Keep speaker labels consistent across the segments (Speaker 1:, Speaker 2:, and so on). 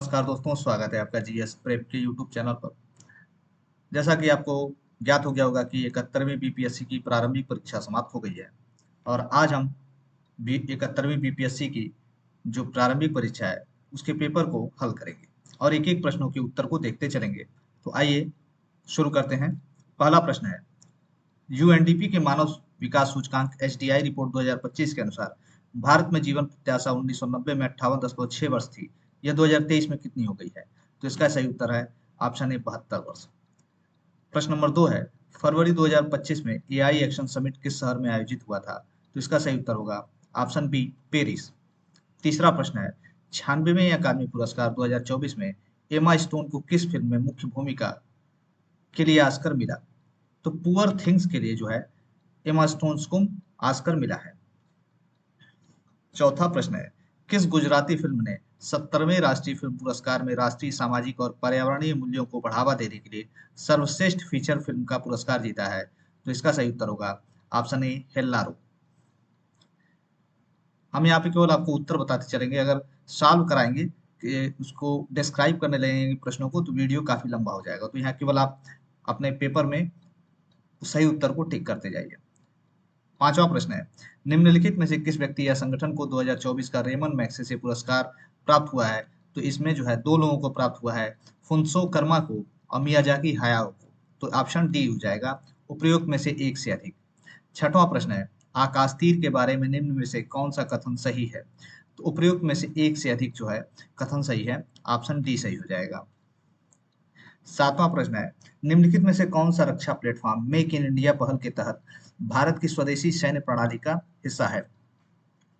Speaker 1: नमस्कार दोस्तों, स्वागत है आपका जीएस प्रेप के यूट्यूब चैनल पर। जैसा कि आपको ज्ञात हो गया होगा कि 71वीं बीपीएससी की प्रारंभिक परीक्षा समाप्त हो गई है और आज हम 71वीं बीपीएससी की जो प्रारंभिक परीक्षा है उसके पेपर को हल करेंगे और एक एक प्रश्नों के उत्तर को देखते चलेंगे। तो आइए शुरू करते हैं। पहला प्रश्न है, यूएनडीपी के मानव विकास सूचकांक एचडीआई रिपोर्ट 2025 के अनुसार भारत में जीवन प्रत्याशा 1990 में 58.6 वर्ष थी। यह 2023 में कितनी हो गई है? तो इसका सही उत्तर है ऑप्शन ए 72 वर्ष। प्रश्न नंबर 2 है, फरवरी 2025 में एआई एक्शन समिट किस शहर में आयोजित हुआ था? तो इसका सही उत्तर होगा ऑप्शन बी पेरिस। तीसरा प्रश्न है, 96वें अकादमी पुरस्कार 2024 में एमा स्टोन को किस फिल्म में मुख्य भूमिका के लिए ऑस्कर मिला? तो पुअर थिंग्स के लिए जो है एमा स्टोन्स को ऑस्कर मिला है। चौथा प्रश्न है, किस गुजराती फिल्म ने 70वें राष्ट्रीय फिल्म पुरस्कार में राष्ट्रीय सामाजिक और पर्यावरणीय मूल्यों को बढ़ावा देने के लिए सर्वश्रेष्ठ फीचर फिल्म का पुरस्कार जीता है? तो इसका सही उत्तर होगा ऑप्शन ए हेल्लारो। हम यहाँ पे केवल आपको उत्तर बताते चलेंगे, अगर सॉल्व कराएंगे कि उसको डिस्क्राइब करने लगेंगे प्रश्नों को तो वीडियो काफी लंबा हो जाएगा। तो यहाँ केवल आप अपने पेपर में सही उत्तर को टिक करते जाइए। पांचवा प्रश्न है, निम्नलिखित में से किस व्यक्ति या संगठन को 2024 का रेमन मैग्सेसे पुरस्कार प्राप्त हुआ है? तो इसमें जो है दो लोगों को प्राप्त हुआ है, फुनसो कर्मा को और मियाजाकी हायाओ को। तो ऑप्शन डी हो जाएगा, उपयुक्त में से एक से अधिक। छठवां प्रश्न है, आकाश तीर के बारे में निम्न में से कौन सा कथन सही है? तो उपयुक्त में से एक से अधिक जो है कथन सही है, ऑप्शन डी सही हो जाएगा। सातवां प्रश्न है, निम्नलिखित में से कौन सा रक्षा प्लेटफॉर्म मेक इन इंडिया पहल के तहत भारत की स्वदेशी सैन्य प्रणाली का हिस्सा है?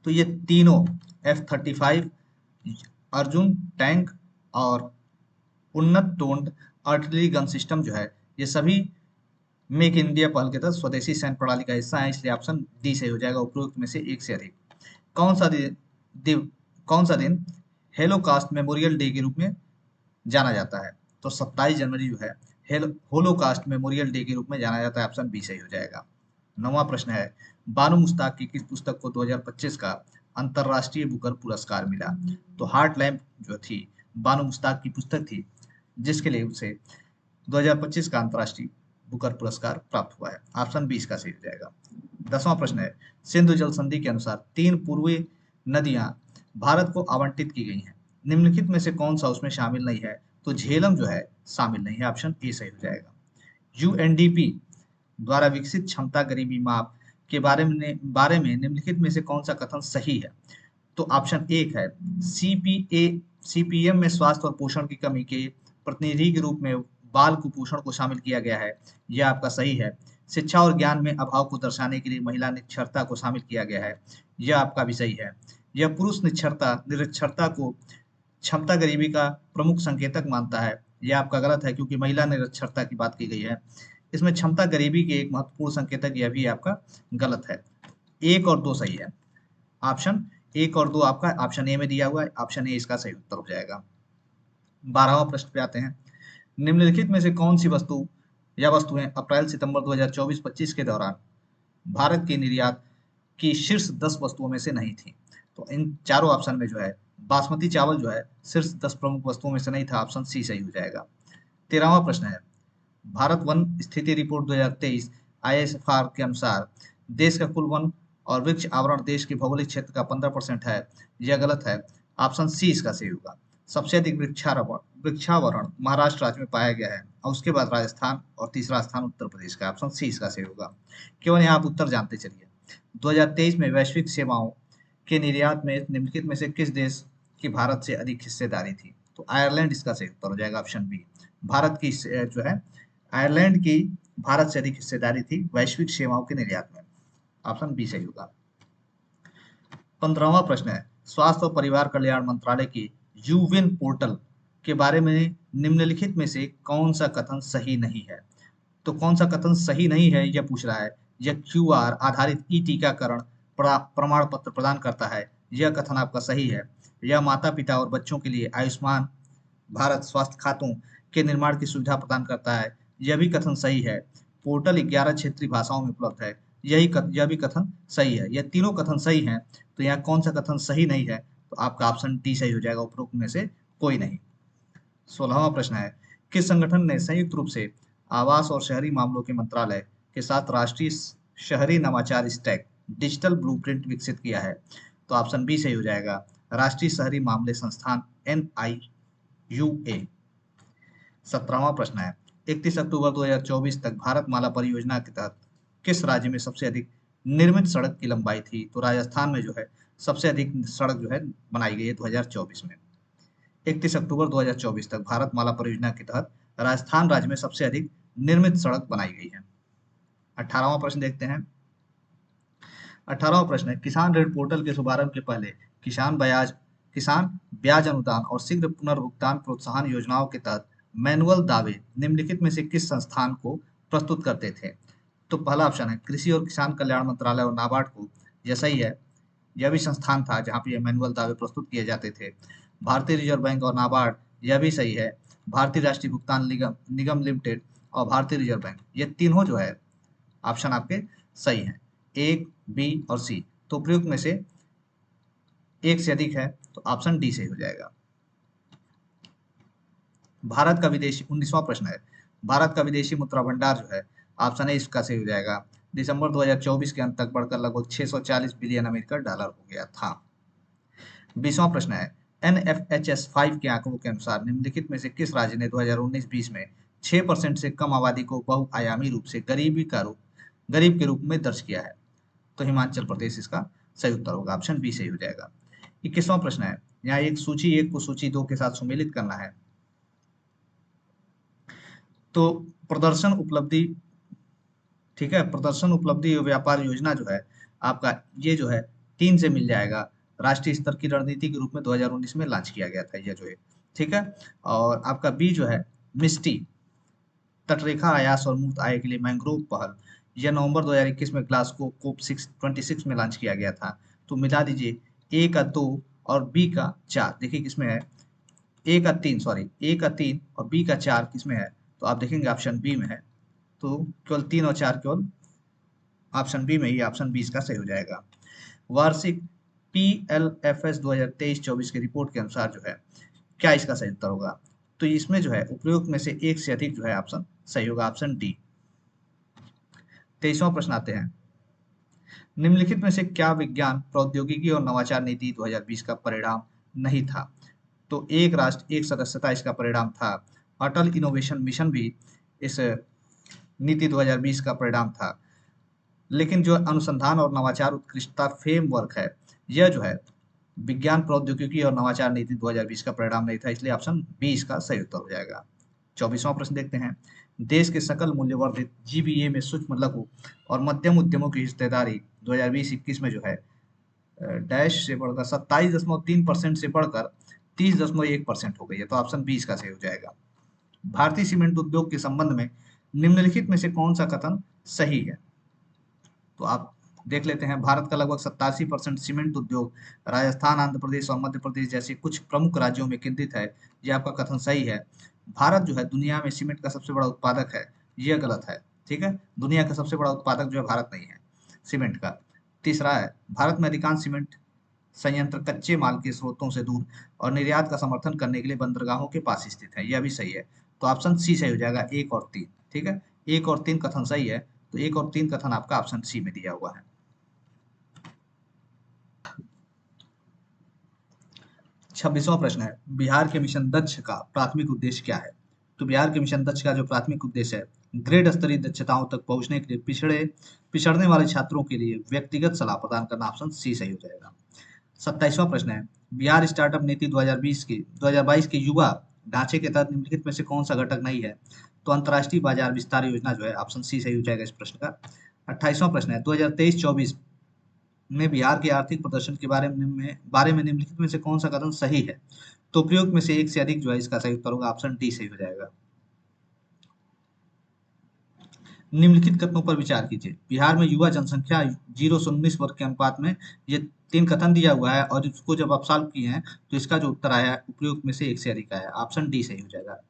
Speaker 1: तो ये तीनों F-35 अर्जुन टैंक और उन्नत टोन्ड आर्टिलरी गन सिस्टम जो है ये सभी मेक इन इंडिया पहल के तहत स्वदेशी सैन्य प्रणाली का हिस्सा है, इसलिए ऑप्शन डी सही हो जाएगा, उपरोक्त में से एक से अधिक। कौन सा दिन कौन सा दिन हेलोकास्ट मेमोरियल डे के रूप में जाना जाता है? तो 27 जनवरी जो है होलोकास्ट मेमोरियल डे के रूप में जाना जाता है, ऑप्शन बी सही हो जाएगा। नौवां प्रश्न है, बानू मुश्ताक की किस पुस्तक को 2025 का अंतरराष्ट्रीय बुकर पुरस्कार मिला? तो हार्ट लैम्प जो थी बानू मुश्ताक की पुस्तक थी जिसके लिए उसे 2025 का अंतरराष्ट्रीय बुकर पुरस्कार प्राप्त हुआ है, ऑप्शन बी इसका सही हो जाएगा। 10वां प्रश्न है, सिंधु जल संधि के अनुसार 3 पूर्वी नदियां भारत को आवंटित की गई हैं, निम्नलिखित में से कौन सा उसमें शामिल नहीं है? तो झेलम जो है शामिल नहीं है, ऑप्शन ए सही हो जाएगा। यूएनडीपी द्वारा विकसित क्षमता गरीबी माप के बारे में निम्नलिखित में से कौन सा कथन सही है? तो ऑप्शन एक है, सीपीएम में स्वास्थ्य और पोषण की कमी के प्रतिनिधि के रूप में बाल कुपोषण को शामिल किया गया है, यह आपका सही है। शिक्षा और ज्ञान में अभाव को दर्शाने के लिए महिला निरक्षरता को शामिल किया गया है, यह आपका भी सही है। यह पुरुष निरक्षरता को क्षमता गरीबी का प्रमुख संकेतक मानता है, यह आपका गलत है क्योंकि महिला निरक्षरता की बात की गई है। इसमें क्षमता गरीबी के एक महत्वपूर्ण संकेतक, यह भी आपका गलत है। एक और दो सही है, ऑप्शन एक और दो आपका ऑप्शन ए में दिया हुआ है, ऑप्शन ए इसका सही उत्तर हो जाएगा। 12वां प्रश्न पे आते हैं, निम्नलिखित में से कौन सी वस्तु या वस्तुएं अप्रैल सितंबर 2024-25 के दौरान भारत के निर्यात की शीर्ष 10 वस्तुओं में से नहीं थी? तो इन चारों ऑप्शन में जो है बासमती चावल जो है शीर्ष 10 प्रमुख वस्तुओं में से नहीं था, ऑप्शन सी सही हो जाएगा। 13वां प्रश्न है, भारत वन स्थिति रिपोर्ट 2023 आईएसएफआर के अनुसार देश का कुल वन और वृक्ष आवरण देश के भौगोलिक क्षेत्र का 15% है, यह गलत है, ऑप्शन सी इसका सही होगा। सबसे अधिक वृक्षावरण महाराष्ट्र राज्य में पाया गया है और उसके बाद राजस्थान और तीसरा स्थान उत्तर प्रदेश का, ऑप्शन सी इसका सही होगा। केवल यहाँ आप उत्तर जानते चलिए। 2023 में वैश्विक सेवाओं के निर्यात में निम्नलिखित में से किस देश की भारत से अधिक हिस्सेदारी थी? तो आयरलैंड इसका सही उत्तर हो जाएगा, ऑप्शन बी। भारत की जो है आयरलैंड की भारत से अधिक हिस्सेदारी थी वैश्विक सेवाओं के निर्यात में, ऑप्शन बी सही होगा। 15वां प्रश्न है, स्वास्थ्य और परिवार कल्याण मंत्रालय की यूविन पोर्टल के बारे में निम्नलिखित में से कौन सा कथन सही नहीं है? तो कौन सा कथन सही नहीं है यह पूछ रहा है। यह क्यूआर आधारित ई टीकाकरण प्रमाण पत्र प्रदान करता है, यह कथन आपका सही है। यह माता पिता और बच्चों के लिए आयुष्मान भारत स्वास्थ्य खातों के निर्माण की सुविधा प्रदान करता है, यह भी कथन सही है। पोर्टल 11 क्षेत्रीय भाषाओं में उपलब्ध है, यह भी कथन सही है। यह तीनों कथन सही हैं, तो यहाँ कौन सा कथन सही नहीं है? तो आपका ऑप्शन डी सही हो जाएगा, उपरोक्त में से कोई नहीं। 16वां प्रश्न है, किस संगठन ने संयुक्त रूप से आवास और शहरी मामलों के मंत्रालय के साथ राष्ट्रीय शहरी नवाचार स्टैक डिजिटल ब्लूप्रिंट विकसित किया है? तो ऑप्शन बी सही हो जाएगा, राष्ट्रीय शहरी मामले संस्थान NIUA। 17वां प्रश्न है, 31 अक्टूबर 2024 तक भारतमाला परियोजना के तहत किस राज्य में सबसे अधिक निर्मित सड़क की लंबाई थी? तो राजस्थान में जो है सबसे अधिक सड़क जो है बनाई गई है 2024 में। 31 अक्टूबर 2024 तक भारतमाला परियोजना के तहत राजस्थान राज्य में सबसे अधिक निर्मित सड़क बनाई गई है। 18वां प्रश्न देखते हैं। 18वां प्रश्न है, किसान ऋण पोर्टल के शुभारंभ के पहले किसान ब्याज अनुदान और शीघ्र पुनर्भुगतान प्रोत्साहन योजनाओं के तहत मैनुअल दावे निम्नलिखित में से किस संस्थान को प्रस्तुत करते थे? तो पहला ऑप्शन है कृषि और किसान कल्याण मंत्रालय और नाबार्ड को, यह सही है, यह भी संस्थान था जहां पे ये मैनुअल दावे प्रस्तुत किए जाते थे। भारतीय रिजर्व बैंक और नाबार्ड, यह भी सही है। भारतीय राष्ट्रीय भुगतान निगम निगम लिमिटेड और भारतीय रिजर्व बैंक, ये तीनों जो है ऑप्शन आपके सही हैं, एक, बी और सी। तो प्रयुक्त में से एक से अधिक है तो ऑप्शन डी सही हो जाएगा। भारत का विदेशी 19वां प्रश्न है, भारत का विदेशी मुद्रा भंडार जो है ऑप्शन ए इसका सही हो जाएगा, दिसंबर 2024 के अंत तक बढ़कर लगभग 640 बिलियन अमेरिकन डॉलर हो गया था। 20वां प्रश्न है, NFHS5 के आंकड़ों के अनुसार निम्नलिखित में से किस राज्य ने 2019-20 में 6% से कम आबादी को बहुआयामी रूप से गरीब के रूप में दर्ज किया है? तो हिमाचल प्रदेश इसका सही उत्तर होगा, ऑप्शन बी सही हो जाएगा। 21वां प्रश्न है, यहाँ एक सूची 1 को सूची 2 के साथ सुमेलित करना है। तो प्रदर्शन उपलब्धि, ठीक है, प्रदर्शन उपलब्धि व्यापार योजना जो है आपका, ये जो है 3 से मिल जाएगा, राष्ट्रीय स्तर की रणनीति के रूप में 2019 में लॉन्च किया गया था ये जो है, ठीक है। और आपका बी जो है मिस्टी, तटरेखा आयास और मुक्त आय के लिए मैंग्रोव पहल, यह नवंबर 2021 में ग्लासगो कोप 26 में लॉन्च किया गया था। तो मिला दीजिए ए का 2 और बी का 4, देखिए किसमें है, ए का 3, सॉरी, ए का 3 और बी का 4 किसमें है? तो आप देखेंगे ऑप्शन बी में है। तो केवल 3 और 4 केवल ऑप्शन बी में ही, ऑप्शन बी इसका सही हो जाएगा। वार्षिक PLFS 2023-24 की रिपोर्ट के अनुसार जो है क्या इसका सही उत्तर होगा? तो इसमें जो है उपयुक्त में से एक से अधिक जो है ऑप्शन सही होगा, ऑप्शन डी। 23वां प्रश्न आते हैं, निम्नलिखित में से क्या विज्ञान प्रौद्योगिकी और नवाचार नीति 2020 का परिणाम नहीं था? तो एक राष्ट्र एक सदस्यता इसका परिणाम था। अटल इनोवेशन मिशन भी इस नीति 2020 का परिणाम था। लेकिन जो अनुसंधान और नवाचार उत्कृष्टता फ्रेमवर्क है, यह जो है विज्ञान प्रौद्योगिकी और नवाचार नीति 2020 का परिणाम नहीं था, इसलिए ऑप्शन बी इसका सही उत्तर हो जाएगा। 24वां प्रश्न देखते हैं, देश के सकल मूल्य वर्धित GBA में सूक्ष्म लघु और मध्यम उद्यमों की हिस्सेदारी 2020-21 में जो है डैश से बढ़कर 27.3% से बढ़कर 30.1% हो गई है, तो ऑप्शन बी इसका सही हो जाएगा। भारतीय सीमेंट उद्योग के संबंध में निम्नलिखित में से कौन सा कथन सही है? तो आप देख लेते हैं, भारत का लगभग 87% सीमेंट उद्योग राजस्थान, आंध्र प्रदेश और मध्य प्रदेश जैसे कुछ प्रमुख राज्यों में केंद्रित है, यह आपका कथन सही है। भारत जो है दुनिया में सीमेंट का सबसे बड़ा उत्पादक है, यह गलत है, ठीक है, दुनिया का सबसे बड़ा उत्पादक जो है भारत नहीं है सीमेंट का। तीसरा है, भारत में अधिकांश सीमेंट संयंत्र कच्चे माल के स्रोतों से दूर और निर्यात का समर्थन करने के लिए बंदरगाहों के पास स्थित है, यह भी सही है। तो ऑप्शन सी सही हो जाएगा, 1 और 3, ठीक है, 1 और 3 कथन सही है, तो 1 और 3 कथन आपका ऑप्शन सी में दिया हुआ है। 26वां प्रश्न है, बिहार के मिशन दक्ष का प्राथमिक उद्देश्य क्या है? तो बिहार के मिशन दक्ष का जो प्राथमिक उद्देश्य है ग्रेड स्तरीय दक्षताओं तक पहुंचने के लिए पिछड़ने वाले छात्रों के लिए व्यक्तिगत सलाह प्रदान करना, ऑप्शन सी सही हो जाएगा। 27वां प्रश्न है, बिहार स्टार्टअप नीति 2022 के युवा ढांचे के तहत निम्नलिखित में से कौन सा घटक नहीं है? तो अंतर्राष्ट्रीय बाजार विस्तार योजना जो है, ऑप्शन सी सही हो जाएगा इस प्रश्न का। 28वां प्रश्न है, 2023-24 में बिहार के आर्थिक प्रदर्शन के बारे में निम्नलिखित में से कौन सा कथन सही है? तो प्रयोग में से एक से अधिक जो है इसका सही उत्तर होगा, ऑप्शन डी सही हो जाएगा। निम्नलिखित कथनों पर विचार कीजिए, बिहार में युवा जनसंख्या 0 से 19 वर्ग के अनुपात में, ये 3 कथन दिया हुआ है और इसको जब आप सॉल्व किए हैं तो इसका जो उत्तर आया है उपयुक्त में से एक से अधिक आया, ऑप्शन डी सही हो जाएगा।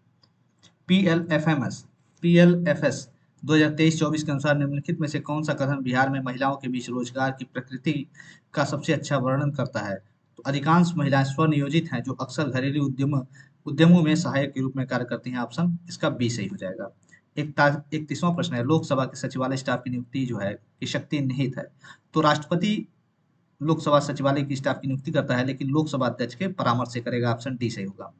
Speaker 1: PLFS 2023-24 के अनुसार निम्नलिखित में से कौन सा कथन बिहार में महिलाओं के बीच रोजगार की प्रकृति का सबसे अच्छा वर्णन करता है? तो अधिकांश महिलाएं स्वनियोजित हैं जो अक्सर घरेलू उद्यमों में सहायक के रूप में कार्य करती हैं। ऑप्शन इसका बी सही हो जाएगा। 31वां प्रश्न है, लोकसभा के सचिवालय स्टाफ की नियुक्ति जो है की शक्ति निहित है। तो राष्ट्रपति लोकसभा सचिवालय की स्टाफ की नियुक्ति करता है, लेकिन लोकसभा अध्यक्ष के परामर्श से करेगा। ऑप्शन डी सही होगा।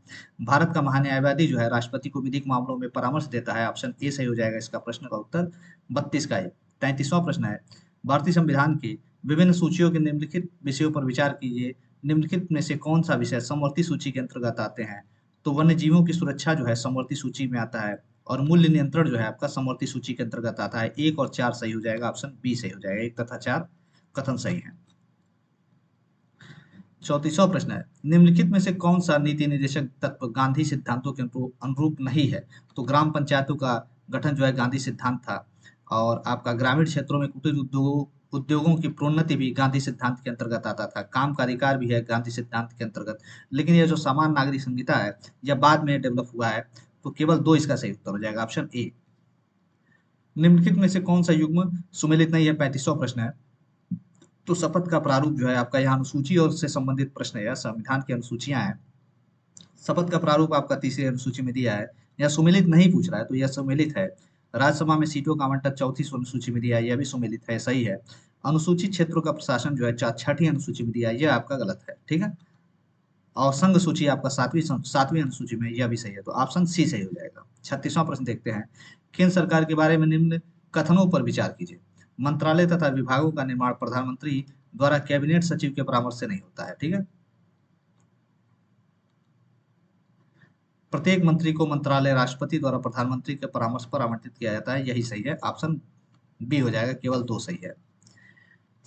Speaker 1: भारत का महान्यायवादी जो है राष्ट्रपति को विधिक मामलों में परामर्श देता है। ऑप्शन ए सही हो जाएगा इसका प्रश्न का उत्तर 32 का है। 33वां प्रश्न है, भारतीय संविधान की विभिन्न सूचियों के निम्नलिखित विषयों पर विचार कीजिए। निम्नलिखित में से कौन सा विषय समवर्ती सूची के अंतर्गत आते हैं? तो वन्य जीवों की सुरक्षा जो है समवर्ती सूची में आता है, और मूल्य नियंत्रण जो है आपका समवर्ती सूची के अंतर्गत आता है। 1 और 4 सही हो जाएगा। ऑप्शन बी सही हो जाएगा। 1 तथा 4 कथन सही है। 34वां प्रश्न है, निम्नलिखित में से कौन सा नीति निर्देशक तत्व गांधी सिद्धांतों के अनुरूप नहीं है? तो ग्राम पंचायतों का गठन जो है गांधी सिद्धांत था, और आपका ग्रामीण क्षेत्रों में कुटीर उद्योगों की प्रोन्नति भी गांधी सिद्धांत के अंतर्गत आता था। काम का अधिकार भी है गांधी सिद्धांत के अंतर्गत। लेकिन यह जो सामान्य नागरिक संहिता है यह बाद में डेवलप हुआ है। तो केवल 2 इसका सही उत्तर हो जाएगा। Option A. निम्नलिखित में से कौन सा युग्म सुमेलित नहीं है? 35वां प्रश्न है। तो शपथ का प्रारूप जो है आपका यहाँ अनुसूची और उससे संबंधित प्रश्न है। यह संविधान की अनुसूचियां हैं। शपथ का प्रारूप आपका तीसरी अनुसूची में दिया है। यह सुमेलित नहीं पूछ रहा है, तो यह सुमेलित है। राज्यसभा में सीटों का आवंटन 34 अनुसूची में दिया है, यह भी सुमेलित है, सही है। अनुसूचित क्षेत्रों का प्रशासन जो है 6ठी अनुसूची में दिया है, यह आपका गलत है। ठीक है। और संघ सूची आपका 7वीं अनुसूची में, यह भी सही है। तो ऑप्शन सी सही हो जाएगा। 36वां प्रश्न देखते हैं, केंद्र सरकार के बारे में निम्न कथनों पर विचार कीजिए। मंत्रालय तथा विभागों का निर्माण प्रधानमंत्री द्वारा कैबिनेट सचिव के परामर्श से नहीं होता है। ठीक है। प्रत्येक मंत्री को मंत्रालय राष्ट्रपति द्वारा प्रधानमंत्री के परामर्श पर आवंटित किया जाता है, यही सही है। ऑप्शन बी हो जाएगा। केवल 2 सही है।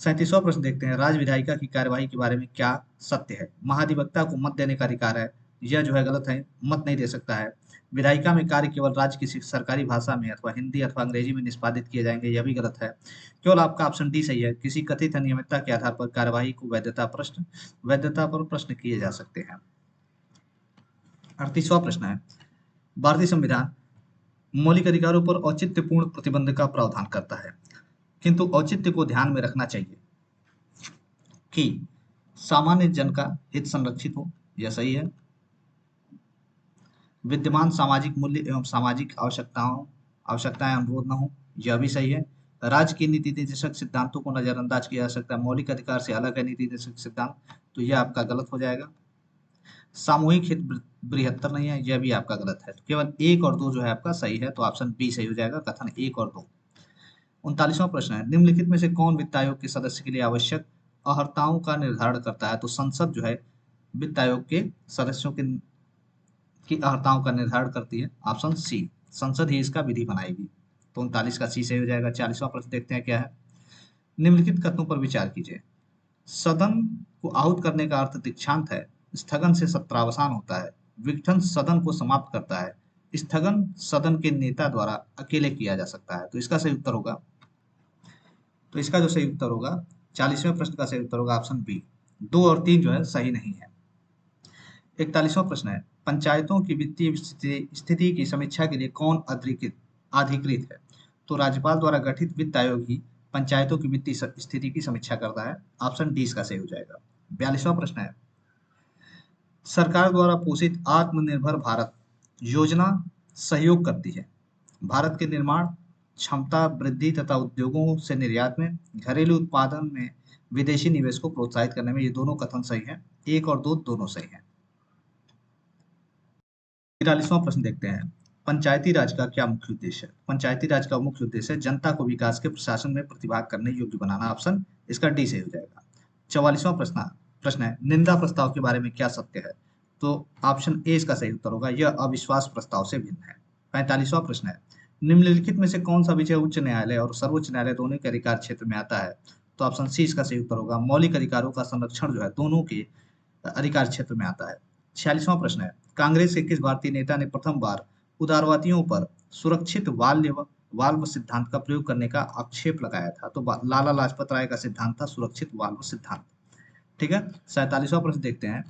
Speaker 1: 37वां प्रश्न देखते हैं, राज्य विधायिका की कार्यवाही के बारे में क्या सत्य है? महाधिवक्ता को मत देने का अधिकार है, यह जो है गलत है, मत नहीं दे सकता है। विधायिका में कार्य केवल राज्य की सरकारी भाषा में अथवा हिंदी अथवा अंग्रेजी में निष्पादित किए जाएंगे, यह भी गलत है। केवल आपका ऑप्शन डी सही है। किसी कथित अनियमितता के आधार पर कार्यवाही को वैधता पर प्रश्न किए जा सकते हैं। 38वां प्रश्न है, भारतीय संविधान मौलिक अधिकारों पर औचित्यपूर्ण प्रतिबंध का प्रावधान करता है, किंतु औचित्य को ध्यान में रखना चाहिए कि सामान्य जन का हित संरक्षित हो, यह सही है। विद्यमान सामाजिक मूल्य एवं सामाजिक आवश्यकताएं अनुरोध न हो, यह भी सही है। राज्य की नीति निर्देशक सिद्धांतों को नजरअंदाज किया जा सकता है, मौलिक अधिकार से अलग है नीति निर्देशक सिद्धांत, तो यह आपका गलत हो जाएगा। सामूहिक हित बृहत्तर नहीं है, यह भी आपका गलत है। तो केवल 1 और 2 जो है आपका सही है, तो ऑप्शन बी सही हो जाएगा। कथन 1 और 2। 39वां प्रश्न है, निम्नलिखित में से कौन वित्त आयोग के सदस्य के लिए आवश्यक अहर्ताओं का निर्धारण करता है? तो संसद जो है वित्त आयोग के सदस्यों की अहर्ताओं का निर्धारण करती है। ऑप्शन सी, संसद ही इसका विधि बनाएगी। तो 39 का सी सही हो जाएगा। 40वां प्रश्न देखते हैं क्या है, निम्नलिखित कथनों पर विचार कीजिए। सदन को आहूत करने का अर्थ दीक्षांत है, स्थगन से सत्रावसान होता है, विघटन सदन को समाप्त करता है, स्थगन सदन के नेता द्वारा अकेले किया जा सकता है। तो इसका सही उत्तर होगा, तो इसका जो सही उत्तर होगा 40वें प्रश्न का सही उत्तर होगा ऑप्शन बी। 2 और 3 जो है सही नहीं है। 41वां प्रश्न है, पंचायतों की वित्तीय स्थिति की समीक्षा के लिए कौन अधिकृत है? तो राज्यपाल द्वारा गठित वित्त आयोग ही पंचायतों की वित्तीय स्थिति की समीक्षा करता है। ऑप्शन डी इसका सही हो जाएगा। 42वां प्रश्न है, सरकार द्वारा पोषित आत्मनिर्भर भारत योजना सहयोग करती है भारत के निर्माण क्षमता वृद्धि तथा उद्योगों से निर्यात में, घरेलू उत्पादन में विदेशी निवेश को प्रोत्साहित करने में। ये दोनों कथन सही हैं। 1 और 2 दोनों सही हैं। 43वां प्रश्न देखते हैं, पंचायती राज का क्या मुख्य उद्देश्य है? पंचायती राज का मुख्य उद्देश्य है जनता को विकास के प्रशासन में प्रतिभाग करने योग्य बनाना। ऑप्शन इसका डी सही हो जाएगा। 44वां प्रश्न है, निंदा प्रस्ताव के बारे में क्या सत्य है? तो ऑप्शन ए इसका सही उत्तर होगा, यह अविश्वास प्रस्ताव से भिन्न है। 45वां प्रश्न है, निम्नलिखित में से कौन सा विषय उच्च न्यायालय और सर्वोच्च न्यायालय दोनों के अधिकार क्षेत्र में आता है? तो ऑप्शन सी इसका सही उत्तर होगा, मौलिक अधिकारों का संरक्षण जो है दोनों के अधिकार क्षेत्र में आता है। 46वां प्रश्न है, कांग्रेस के किस भारतीय नेता ने प्रथम बार उदारवादियों पर सुरक्षित वाल्व सिद्धांत का प्रयोग करने का आक्षेप लगाया था? तो लाला लाजपत राय का सिद्धांत था सुरक्षित वाल्व सिद्धांत। ठीक है। 47वां प्रश्न देखते हैं।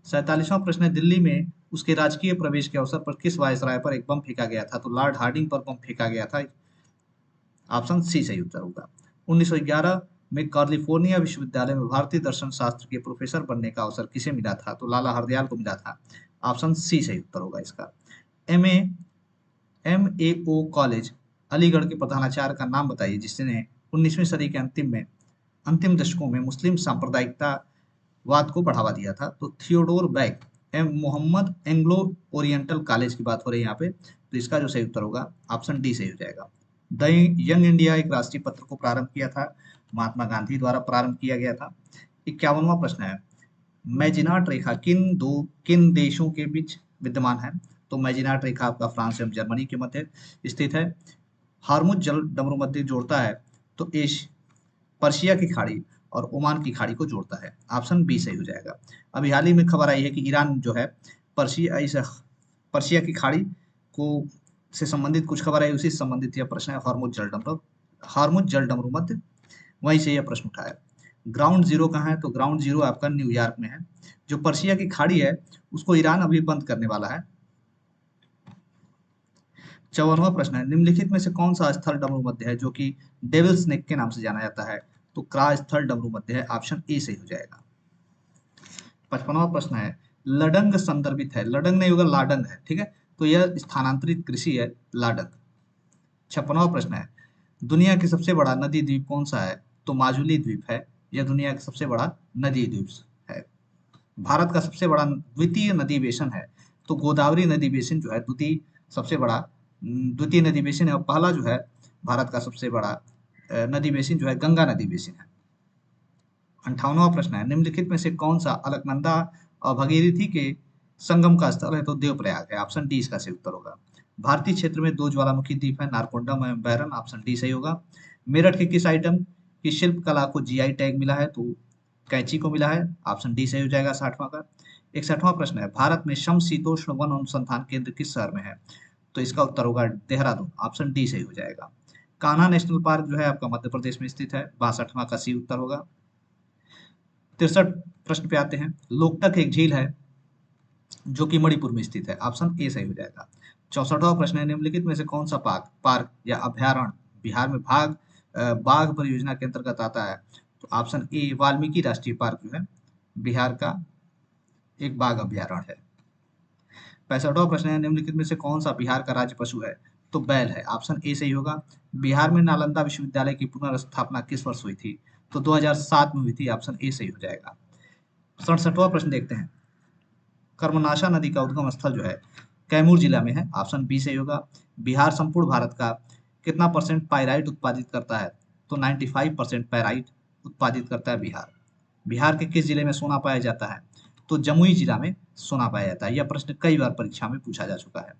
Speaker 1: 47वां प्रश्न है, दिल्ली में उसके राजकीय प्रवेश के अवसर पर किस वायसराय पर एक बम फेंका गया था? तो लॉर्ड हार्डिंग पर बम फेंका गया था। ऑप्शन सी सही उत्तर होगा। 1911 में कैलिफोर्निया विश्वविद्यालय में भारतीय दर्शन शास्त्र के प्रोफेसर बनने का अवसर किसे मिला था? तो लाला हरदयाल को मिला था। ऑप्शन सी सही उत्तर होगा इसका। MAO कॉलेज अलीगढ़ के प्रधानाचार्य का नाम बताइए जिसने 19वीं सदी के अंतिम दशकों में मुस्लिम सांप्रदायिकतावाद को बढ़ावा दिया था। तो Theodore Beck. Mohammed Anglo Oriental College की बात हो रही है यहाँ पे, तो इसका जो सही उत्तर होगा ऑप्शन डी सही हो जाएगा। द यंग इंडिया एक राष्ट्रीय पत्र को प्रारंभ किया था, महात्मा गांधी द्वारा प्रारंभ किया गया था। 51वां प्रश्न है, मैजिनाट रेखा किन देशों के बीच विद्यमान है? तो मैजिनाट रेखा आपका फ्रांस एवं जर्मनी के मध्य स्थित है। हार्मुज जल डमरू मध्य जोड़ता है, तो पर्शिया की खाड़ी और ओमान की खाड़ी को जोड़ता है। ऑप्शन बी सही हो जाएगा। अभी हाल ही में खबर आई है कि ईरान जो है पर्शिया की खाड़ी को से संबंधित कुछ खबर आई, उसी से संबंधित यह प्रश्न है। हार्मुज जल डमरू मध्य, वहीं से यह प्रश्न उठा है। ग्राउंड जीरो कहाँ है? तो ग्राउंड जीरो आपका न्यूयॉर्क में है। जो पर्शिया की खाड़ी है उसको ईरान अभी बंद करने वाला है। 54वां प्रश्न है, निम्नलिखित में से कौन सा स्थल डमरू मध्य है जो कि डेविल्स नेक के नाम से जाना जाता है? तो क्रा स्थल डमरू मध्य है, ऑप्शन ए सही हो जाएगा। 55वां प्रश्न है, लडंग संदर्भित है, लडंग नहीं होगा लाडंग है, ठीक है, तो यह स्थानांतरित कृषि है लाडंग। 56वां प्रश्न है, दुनिया की सबसे बड़ा नदी द्वीप कौन सा है? तो माजुली द्वीप है, यह दुनिया का सबसे बड़ा नदी द्वीप है। भारत का सबसे बड़ा द्वितीय नदी बेसिन है, तो गोदावरी नदी बेसिन जो है द्वितीय नदी बेसिन है, और पहला जो है भारत का सबसे बड़ा नदी बेसिन जो है गंगा नदी बेसिन है। 58वां प्रश्न है, निम्नलिखित में से कौन सा अलकनंदा और भगीरथी के संगम का स्थल है? तो देवप्रयाग है, ऑप्शन डी इसका सही उत्तर होगा। भारतीय क्षेत्र में दो ज्वालामुखी द्वीप है, नारकोंडम एवं बैरन, ऑप्शन डी सही होगा। मेरठ के किस आइटम की शिल्प कला को जीआई टैग मिला है? तो कैंची को मिला है, ऑप्शन डी सही हो जाएगा 60वां का। 61वां प्रश्न है, भारत में समशीतोष्ण वन अनुसंधान केंद्र किस शहर में है? तो इसका उत्तर होगा देहरादून, ऑप्शन डी सही हो जाएगा। कान्हा नेशनल पार्क जो है आपका मध्य प्रदेश में स्थित है, 62वां का सी उत्तर होगा। 63 प्रश्न पे आते हैं, लोकटक एक झील है जो कि मणिपुर में स्थित है, ऑप्शन ए सही हो जाएगा। 64वां प्रश्न है, निम्नलिखित में से कौन सा पार्क या अभ्यारण्य बिहार में बाघ परियोजना के अंतर्गत आता है? तो ऑप्शन ए वाल्मीकि राष्ट्रीय पार्क जो है बिहार का एक बाघ अभ्यारण्य है। 65वां प्रश्न है, निम्नलिखित में से कौन सा बिहार का राज्य पशु है? तो बैल है, ऑप्शन ए सही होगा। बिहार में नालंदा विश्वविद्यालय की पुनर्स्थापना किस वर्ष हुई थी? तो 2007 में हुई थी, ऑप्शन ए सही हो जाएगा। 67वां प्रश्न देखते हैं, कर्मनाशा नदी का उद्गम स्थल जो है कैमूर जिला में है, ऑप्शन बी सही होगा। बिहार संपूर्ण भारत का कितना परसेंट पाइराइट उत्पादित करता है? तो 95% पाइराइट उत्पादित करता है बिहार। बिहार के किस जिले में सोना पाया जाता है? तो जमुई जिला में सोना पाया जाता है। यह प्रश्न कई बार परीक्षा में पूछा जा चुका है।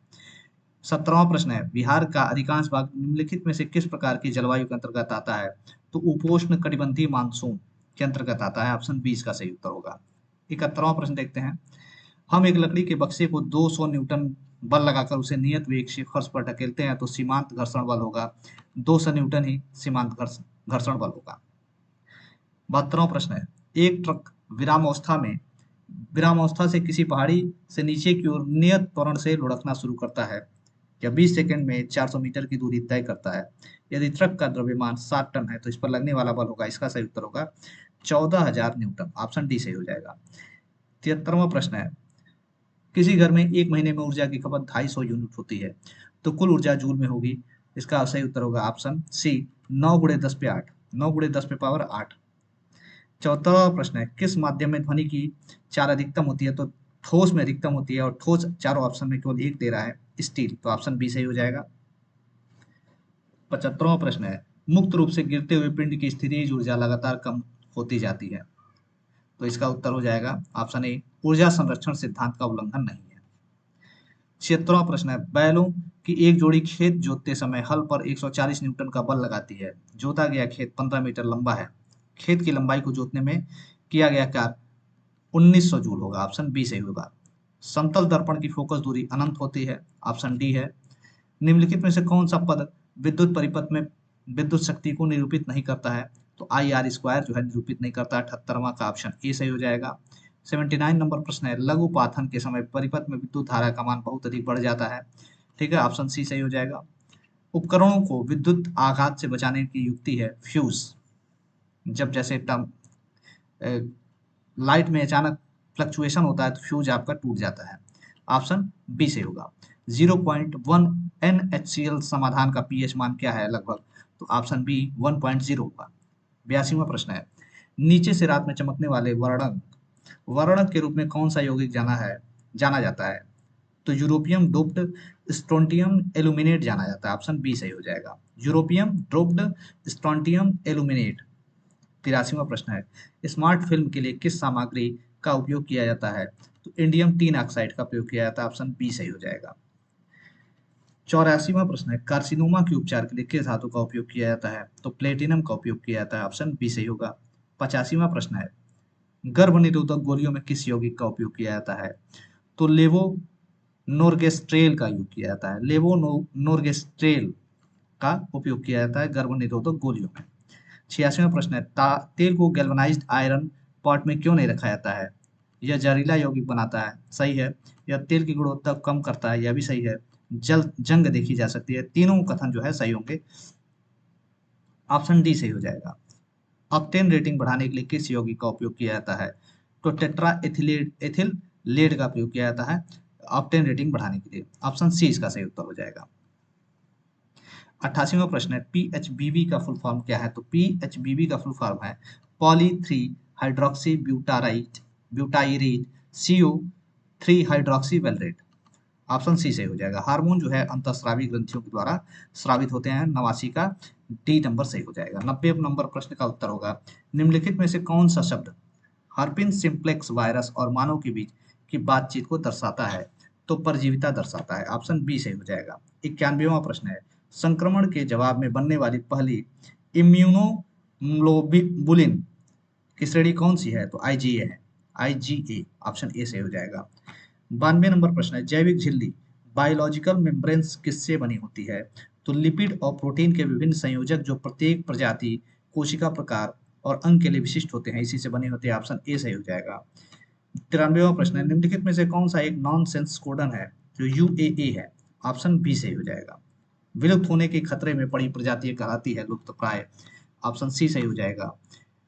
Speaker 1: 17वां प्रश्न है, बिहार का अधिकांश भाग निम्नलिखित में से किस प्रकार की जलवायु के अंतर्गत आता है? तो उपोष्ण कटिबंधीय मानसून के अंतर्गत आता है, ऑप्शन बी इसका सही उत्तर होगा। 71वां प्रश्न देखते हैं, हम एक लकड़ी के बक्से को 200 न्यूटन बल लगाकर उसे नियत वेग से फर्श पर ढकेलते हैं तो सीमांत घर्षण बल होगा 200 न्यूटन ही सीमांत घर्षण बल होगा। 72वां प्रश्न है, एक ट्रक विरामावस्था से किसी पहाड़ी से नीचे की ओर नियत त्वरण से लुढ़कना शुरू करता है या 20 सेकंड में 400 मीटर की दूरी तय करता है। यदि ट्रक का द्रव्यमान 7 टन है तो इस पर लगने वाला बल होगा, इसका सही उत्तर होगा 14,000 न्यूटन, ऑप्शन डी सही हो जाएगा। 73वां प्रश्न है, किसी घर में एक महीने में ऊर्जा की खपत 250 यूनिट होती है तो कुल ऊर्जा जूल में होगी, इसका सही उत्तर होगा ऑप्शन सी 9 गुणे 10 पे 8, 9 गुणे 10 पे पावर 8। 74वां प्रश्न है, किस माध्यम में ध्वनि की चाल अधिकतम होती है? तो ठोस में अधिकतम होती है, और ठोस चारों ऑप्शन में केवल एक दे रहा है स्टील, तो ऑप्शन बी सही हो जाएगा। 75वां प्रश्न है, मुक्त रूप से गिरते हुए पिंड की स्थितिज ऊर्जा लगातार कम होती जाती है, तो इसका उत्तर हो जाएगा ऑप्शन ए ऊर्जा संरक्षण सिद्धांत का उल्लंघन नहीं है। 76वां प्रश्न है, बैलों की एक जोड़ी खेत जोतते समय हल पर 140 न्यूटन का बल लगाती है, जोता गया खेत 15 मीटर लंबा है, खेत की लंबाई को जोतने में किया गया कार्य 1900 जूल होगा, ऑप्शन बी सही होगा। समतल दर्पण की फोकस दूरी अनंत होती है, ऑप्शन डी है। निम्नलिखित में से कौन सा पद विद्युत परिपथ में विद्युत शक्ति को निरूपित नहीं करता है? तो आई आर स्क्वायर जो है निरूपित नहीं करता है, 78वां का ऑप्शन ए सही हो जाएगा। 79 नंबर प्रश्न है, लघु पाथन के समय परिपथ में विद्युत धारा का मान बहुत अधिक बढ़ जाता है, ठीक है, ऑप्शन सी सही हो जाएगा। उपकरणों को विद्युत आघात से बचाने की युक्ति है फ्यूज, जब जैसे लाइट में अचानक फ्लक्चुएशन होता है तो फ्यूज आपका टूट जाता है, ऑप्शन बी सही होगा। 0.1 NaCl समाधान का पीएच मान क्या है लगभग, तो ऑप्शन बी 1.0 होगा। 82वां प्रश्न है, नीचे से रात में चमकने वाले वर्णक वर्णक के रूप में कौन सा यौगिक जाना जाता है, तो यूरोपियम डोप्ड स्ट्रोंटियम एल्यूमिनेट जाना जाता है। ऑप्शन बी सही हो जाएगा, यूरोपियम डोप्ड स्ट्रोंटियम एल्यूमिनेट। 83वां प्रश्न है, स्मार्ट फिल्म के लिए किस सामग्री का उपयोग किया जाता है, तो इंडियम टीन ऑक्साइड का प्रयोग किया जाता है। ऑप्शन बी सही हो जाएगा। 84वां प्रश्न है, कार्सिनोमा के उपचार के लिए किस धातु का उपयोग किया जाता है, तो प्लेटिनम का उपयोग किया जाता है। ऑप्शन बी सही होगा। 85वां प्रश्न है, गर्भ निरोधक गोलियों में किस यौगिक का उपयोग किया जाता है, तो लेवो नोर्गेस्ट्रेल का उपयोग किया जाता है। लेवो नोर्गेस्ट्रेल का उपयोग किया जाता है गर्भ निरोधक गोलियों में। 86वां प्रश्न है, तेल को गैल्वेनाइज्ड आयरन पॉट में क्यों नहीं रखा जाता है, यह जहरीला यौगिक बनाता है, सही है। यह तेल की गुणवत्ता कम करता है, यह भी सही है। जंग देखी जा सकती है, तीनों कथन जो है सही होंगे। ऑप्शन डी सही हो जाएगा। ऑक्टेन रेटिंग बढ़ाने के लिए किस यौगिक का उपयोग किया जाता है, तो टेट्रा एथिल लेड का प्रयोग किया जाता है ऑक्टेन रेटिंग बढ़ाने के लिए। ऑप्शन सी इसका सही उत्तर हो जाएगा। 88वां प्रश्न है, पीएचबीबी का फुल फॉर्म क्या है, तो पीएचबीबी का फुल फॉर्म है poly 3 hydroxy butyrate co 3 hydroxy valerate. Option C सही हो जाएगा। हार्मोन जो है अंतःस्रावी ग्रंथियों के द्वारा स्रावित होते हैं, 89 का डी नंबर सही हो जाएगा। 90 नंबर प्रश्न का उत्तर होगा, निम्नलिखित में से कौन सा शब्द हर्पिन सिम्प्लेक्स वायरस और मानव के बीच की बातचीत को दर्शाता है, तो परजीविता दर्शाता है। ऑप्शन बी सही हो जाएगा। 91वां प्रश्न है, संक्रमण के जवाब में बनने वाली पहली इम्यूनोग्लोबुलिन की श्रेणी कौन सी है, तो आईजीए है। आईजीए ऑप्शन ए सही हो जाएगा। 92 नंबर प्रश्न है, जैविक झिल्ली बायोलॉजिकल मेम्ब्रेन्स किससे बनी होती है, तो लिपिड और प्रोटीन के विभिन्न संयोजक जो प्रत्येक प्रजाति, कोशिका प्रकार और अंग के लिए विशिष्ट होते हैं, इसी से बने होते हैं। ऑप्शन ए सही हो जाएगा। 93वां प्रश्न है, निम्नलिखित में से कौन सा एक नॉन सेंस कोडन है, जो यूएए है। ऑप्शन बी सही हो जाएगा। विलुप्त होने के खतरे में पड़ी प्रजातियां कहलाती है लुप्त प्राय। ऑप्शन सी सही हो जाएगा।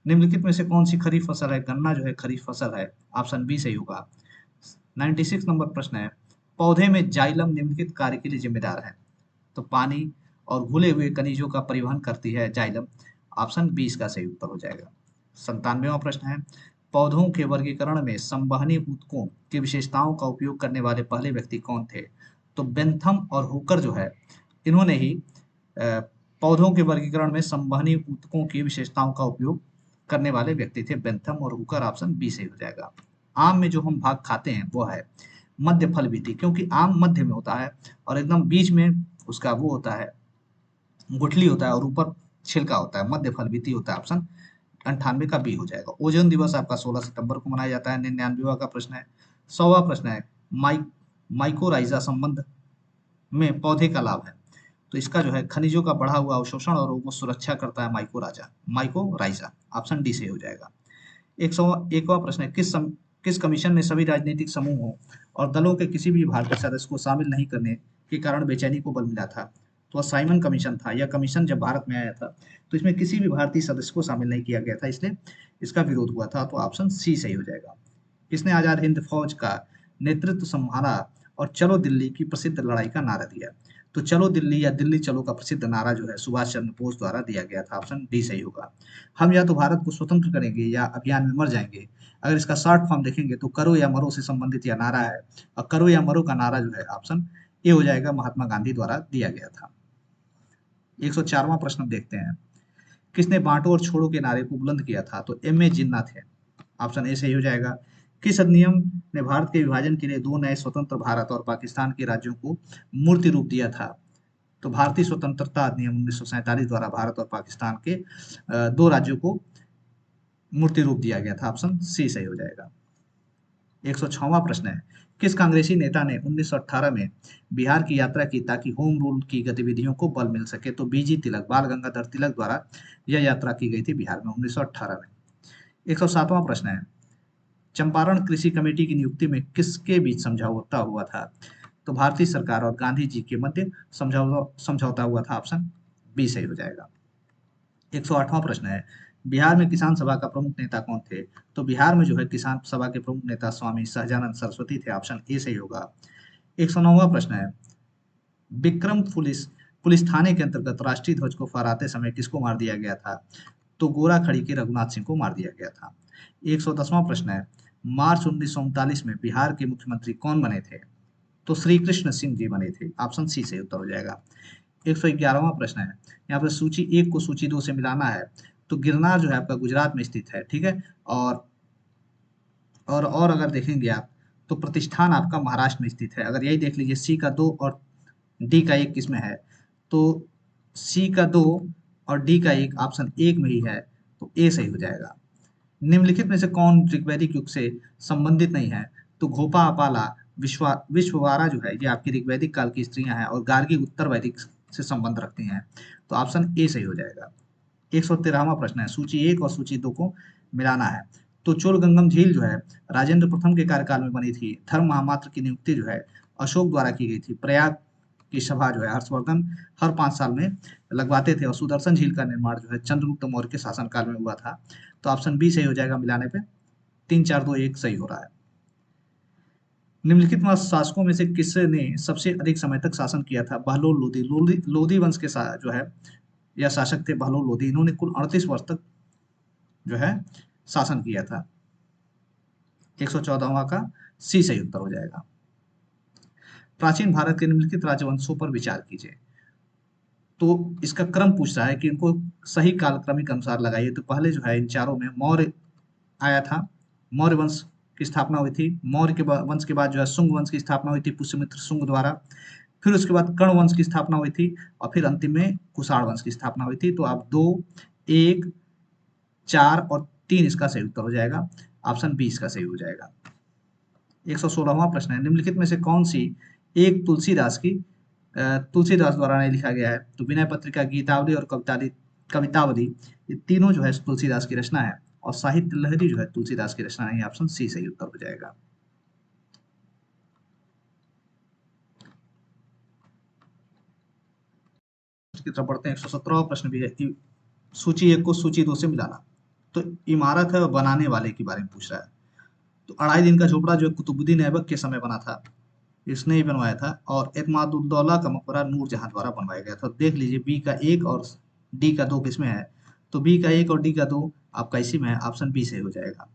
Speaker 1: निम्नलिखित में से कौन सी खरीफ फसल है, गन्ना जो है खरीफ फसल है। ऑप्शन बी सही होगा। 96 नंबर प्रश्न है, पौधे में जाइलम निम्नलिखित कार्य के लिए जिम्मेदार है, तो पानी और घुले हुए खनिजों का परिवहन करती है जाइलम। ऑप्शन बी इसका सही उत्तर हो जाएगा। 97वां प्रश्न है, पौधों के वर्गीकरण में संवहनी ऊतकों की विशेषताओं का उपयोग करने वाले पहले व्यक्ति कौन थे, तो बेंथम और हुकर जो है इन्होंने ही पौधों के वर्गीकरण में संवहनी ऊतकों की विशेषताओं का उपयोग करने वाले व्यक्ति थे बेंथम और हुकर। ऑप्शन बी सही हो जाएगा। आम में जो हम भाग खाते हैं वो है मध्य फल बीती, क्योंकि आम मध्य में होता है और एकदम बीच में उसका वो होता है, गुठली होता है और ऊपर छिलका होता है, मध्य फल बीती होता है। ऑप्शन 98 का बी हो जाएगा। ओजोन दिवस आपका 16 सितंबर को मनाया जाता है। 99वां का प्रश्न है, 100वां प्रश्न है, माइकोराइजा संबंध में पौधे का लाभ है, तो इसका जो है खनिजों का बढ़ा हुआ अवशोषण और वो सुरक्षा करता है माइकोराइजा। ऑप्शन डी से हो जाएगा। 101वां प्रश्न है, किस कमीशन ने सभी राजनीतिक समूहों और दलों के किसी भी भारतीय सदस्य को शामिल नहीं करने के कारण बेचैनी को बल मिला था, तो साइमन कमीशन था। यह कमीशन जब भारत में आया था तो इसमें किसी भी भारतीय सदस्य को शामिल नहीं किया गया था, इसलिए इसका विरोध हुआ था, तो ऑप्शन सी सही हो जाएगा। किसने आजाद हिंद फौज का नेतृत्व संभाला और चलो दिल्ली की प्रसिद्ध लड़ाई का नारा दिया, तो चलो दिल्ली या दिल्ली चलो का प्रसिद्ध नारा जो है सुभाष चंद्र बोस द्वारा दिया गया था। ऑप्शन डी सही होगा। हम या तो भारत को स्वतंत्र करेंगे या अभियान में मर जाएंगे, अगर इसका शॉर्ट फॉर्म देखेंगे तो करो या मरो से संबंधित यह नारा है, और करो या मरो का नारा जो है ऑप्शन ए हो जाएगा, महात्मा गांधी द्वारा दिया गया था। 104वां प्रश्न देखते हैं, किसने बांटो और छोड़ो के नारे को बुलंद किया था, तो एम ए जिन्ना थे। ऑप्शन ए सही हो जाएगा। किस अधिनियम ने भारत के विभाजन के लिए दो नए स्वतंत्र भारत और पाकिस्तान के राज्यों को मूर्ति रूप दिया था, तो भारतीय स्वतंत्रता अधिनियम 1947 द्वारा भारत और पाकिस्तान के दो राज्यों को मूर्ति रूप दिया गया था। ऑप्शन सी सही हो जाएगा। 106वां प्रश्न है, किस कांग्रेसी नेता ने 1918 में बिहार की यात्रा की ताकि होम रूल की गतिविधियों को बल मिल सके, तो बीजी तिलक, बाल गंगाधर तिलक द्वारा यह यात्रा की गई थी बिहार में 1918 में। 107वां प्रश्न है, चंपारण कृषि कमेटी की नियुक्ति में किसके बीच समझौता हुआ था, तो भारतीय सरकार और गांधी जी के मध्य समझौता हुआ था। ऑप्शन बी सही हो जाएगा। 108वां प्रश्न है, बिहार में किसान सभा का प्रमुख नेता कौन थे? तो बिहार में जो है किसान सभा के प्रमुख नेता स्वामी सहजानंद सरस्वती थे। ऑप्शन ए सही होगा। 109वां प्रश्न है, विक्रम पुलिस पुलिस थाने के अंतर्गत राष्ट्रीय ध्वज को फहराते समय किसको मार दिया गया था? तो गोरा खड़ी के रघुनाथ सिंह को मार दिया गया था। 110वां प्रश्न है, मार्च 1939 में बिहार के मुख्यमंत्री कौन बने थे? तो श्री कृष्ण सिंह जी बने थे। ऑप्शन सी से उत्तर हो जाएगा। 111वां प्रश्न है, यहाँ पर सूची एक को सूची दो से मिलाना है। तो गिरनार जो है आपका गुजरात में स्थित है, ठीक है। और अगर देखेंगे आप, तो प्रतिष्ठान आपका महाराष्ट्र में स्थित है। अगर यही देख लीजिए, सी का 2 और डी का 1 किसमें है? तो सी का 2 और डी का 1 ऑप्शन 1 में ही है, तो ए सही हो जाएगा। निम्नलिखित में से कौन ऋग्वैदिक युग से संबंधित नहीं है? तो घोपा अपाला विश्ववारा जो है ये आपकी ऋग्वैदिक काल की स्त्रियां हैं, और गार्गी उत्तर वैदिक से संबंध रखती हैं। तो ऑप्शन ए सही हो जाएगा। 113वां प्रश्न है, सूची 1 और सूची 2 को मिलाना है। तो चोलगंगम झील जो है राजेंद्र प्रथम के कार्यकाल में बनी थी। धर्म महामात्र की नियुक्ति जो है अशोक द्वारा की गई थी। प्रयाग की सभा जो है हर्षवर्धन हर 5 साल में लगवाते थे। और सुदर्शन झील का निर्माण जो है चंद्रगुप्त मौर्य के शासनकाल में हुआ था। तो ऑप्शन बी सही हो जाएगा मिलाने पे। 3 4 2 1 सही हो रहा है। निम्नलिखित शासकों में से किसने सबसे अधिक समय तक शासन किया था? बहलोल लोधी। लोधी लोधी वंश के जो है यह शासक थे बहलोल लोधी। इन्होंने कुल 38 वर्ष तक जो है शासन किया था। 114वां का सी सही उत्तर हो जाएगा। प्राचीन भारत के निम्नलिखित राजवंशों पर विचार कीजिए। तो इसका क्रम पूछ रहा है कि इनको सही कालक्रमिक अनुसार लगाइए। तो पहले जो है इन चारों में मौर्य आया था। मौर्य वंश की स्थापना हुई थी। मौर्य के वंश के बाद जो है शुंग वंश की स्थापना हुई थी पुष्यमित्र शुंग द्वारा। फिर उसके बाद कर्ण वंश की स्थापना हुई थी, और फिर अंतिम में कुषाण वंश की स्थापना हुई थी। तो आप 2 1 4 और 3 इसका सही उत्तर हो जाएगा। ऑप्शन बी इसका सही हो जाएगा। 116वां प्रश्न है, निम्नलिखित में से कौन सी एक तुलसीदास द्वारा नहीं लिखा गया है? तो विनय पत्रिका, गीतावली और कवितावली ये तीनों जो है तुलसीदास की रचना है। और साहित्य लहरी जो है तुलसीदास की रचना नहीं। ऑप्शन सी सही उत्तर हो जाएगा। इसकी तरफ बढ़ते हैं। 117वां प्रश्न भी है कि सूची 1 को सूची 2 से मिलाना। तो इमारत है बनाने वाले के बारे में पूछ रहा है। तो 2.5 दिन का झोपड़ा जो है कुतुबुद्दीन ऐबक के समय बना था, इसने ही बनवाया था। और एतमादुद्दौला का मकबरा नूरजहां द्वारा बनवाया गया था। देख लीजिए, बी का 1 और डी का 2 किसमें है? तो बी का 1 और डी का 2 आपका इसी में है। ऑप्शन बी सही हो जाएगा।